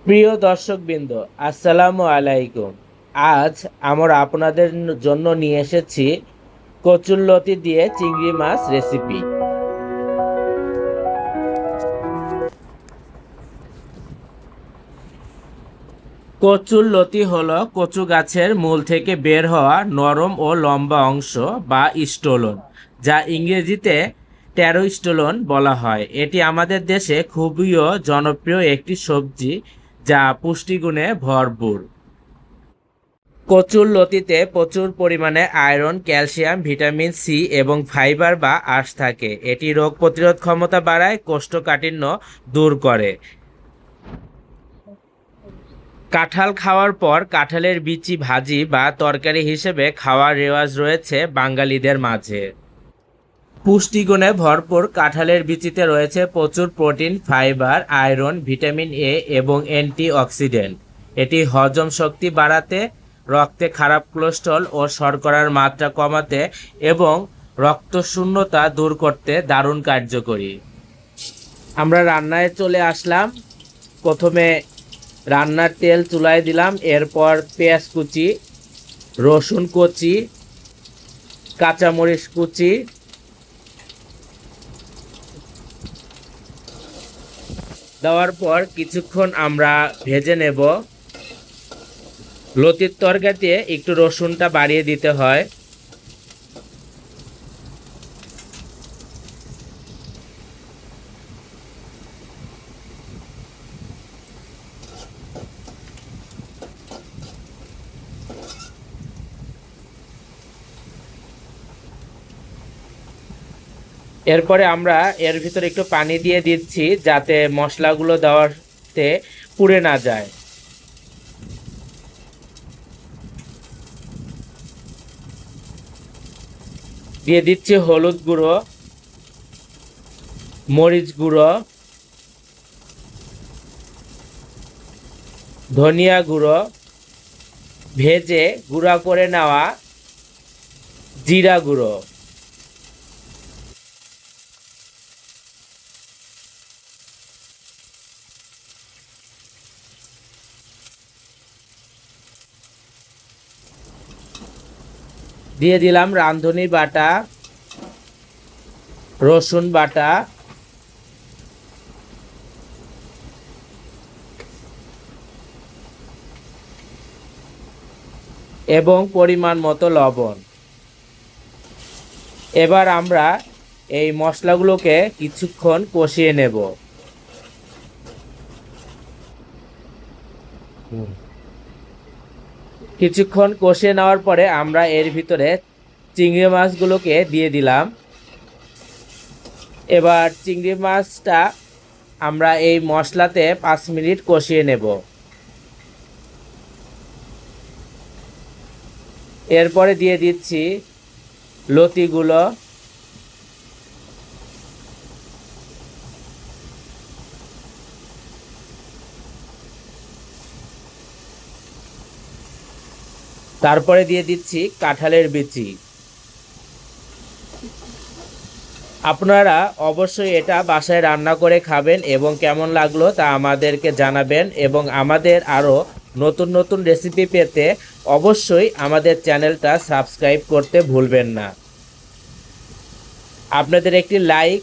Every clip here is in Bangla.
প্রিয় দর্শকবৃন্দ, আসসালামু আলাইকুম। আজ আমরা আপনাদের জন্য নিয়ে এসেছি কচুরলতি দিয়ে চিংড়ি মাছ রেসিপি। কচুরলতি হলো কচু গাছের মূল থেকে বের হওয়া নরম ও লম্বা অংশ বা স্টোলন, যা ইংরেজিতে টেরোস্টোলন বলা হয়। এটি আমাদের দেশে খুবই জনপ্রিয় একটি সবজি, যা পুষ্টিগুণে ভরপুর। কচুরলতিতে প্রচুর পরিমাণে আয়রন, ক্যালসিয়াম, ভিটামিন সি এবং ফাইবার বা আঁশ থাকে। এটি রোগ প্রতিরোধ ক্ষমতা বাড়ায়, কোষ্ঠকাঠিন্য দূর করে। কাঁঠাল খাওয়ার পর কাঁঠালের বিচি ভাজি বা তরকারি হিসেবে খাওয়ার রেওয়াজ রয়েছে বাঙালিদের মাঝে। পুষ্টিগুণে ভরপুর কাঁঠালের বিচিতে রয়েছে প্রচুর protein, fibre, iron, vitamin A এবং অ্যান্টিঅক্সিডেন্ট। এটি হজম শক্তি বাড়াতে, রক্তে খারাপ কোলেস্ট্রল ও শর্করার মাত্রা কমাতে এবং রক্তশূন্যতা দূর করতে দারুণ কার্যকরী। আমরা রান্নায় চলে আসলাম। প্রথমে রান্নার তেল চুলায় দিলাম, এরপর পেঁয়াজ কুচি, রসুন কুচি, কাঁচামরিচ কুচি দেওয়ার পর কিছুক্ষণ আমরা ভেজে নেব। লতির তরকারিতে একটু রসুনটা বাড়িয়ে দিতে হয়। এরপরে আমরা এর ভিতরে একটু পানি দিয়ে দিচ্ছি, যাতে মশলাগুলো দেওয়াতে পুড়ে না যায়। দিয়ে দিচ্ছি হলুদ গুঁড়ো, মরিচ গুঁড়ো, ধনিয়া গুঁড়ো, ভেজে গুঁড়া করে নেওয়া জিরা গুঁড়ো, দিয়ে দিলাম রাঁধুনি বাটা, রসুন বাটা, এবং পরিমাণ মতো লবণ। এবার আমরা এই মশলাগুলোকে কিছুক্ষণ কষিয়ে নেব। কিছুক্ষণ কষিয়ে নেওয়ার পরে আমরা এর ভিতরে চিংড়ি মাছগুলোকে দিয়ে দিলাম। এবার চিংড়ি মাছটা আমরা এই মশলাতে 5 মিনিট কষিয়ে নেব। এরপরে দিয়ে দিচ্ছি লতিগুলো, তারপরে দিয়ে দিচ্ছি কাঁঠালের বিচি। আপনারা অবশ্যই এটা বাসায় রান্না করে খাবেন এবং কেমন লাগলো তা আমাদেরকে জানাবেন, এবং আমাদের আরও নতুন নতুন রেসিপি পেতে অবশ্যই আমাদের চ্যানেলটা সাবস্ক্রাইব করতে ভুলবেন না। আপনাদের একটি লাইক,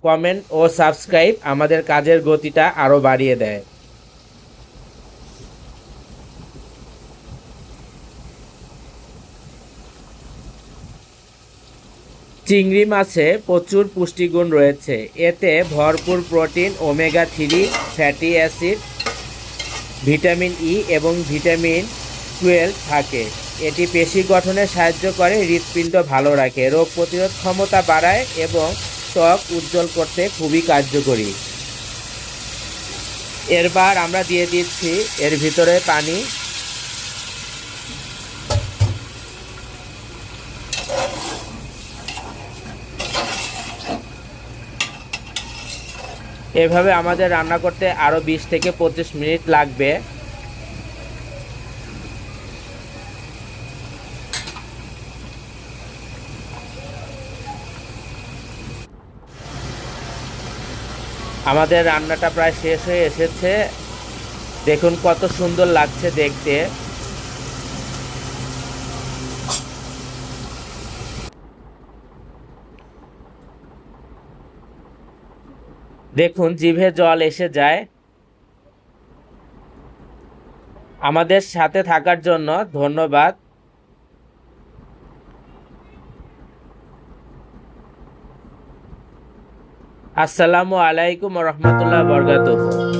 কমেন্ট ও সাবস্ক্রাইব আমাদের কাজের গতিটা আরও বাড়িয়ে দেয়। চিংড়ি মাছে প্রচুর পুষ্টিগুণ রয়েছে। এতে ভরপুর protein, omega 3 fatty acid, vitamin E এবং ভিটামিন 12 থাকে। এটি পেশি গঠনে সাহায্য করে, হৃৎপিণ্ড ভালো রাখে, রোগ প্রতিরোধ ক্ষমতা বাড়ায় এবং ত্বক উজ্জ্বল করতে খুবই কার্যকরী। এরপর আমরা দিয়ে দিচ্ছি এর ভিতরে পানি। এভাবে আমাদের রান্না করতে আরও 20 থেকে 25 মিনিট লাগবে। আমাদের রান্নাটা প্রায় শেষ হয়ে এসেছে। দেখুন কত সুন্দর লাগছে দেখতে। দেখুন জিভে জল এসে যায়। আমাদের সাথে থাকার জন্য ধন্যবাদ। আসসালামু আলাইকুম ওয়া রাহমাতুল্লাহি ওয়া বারাকাতুহু।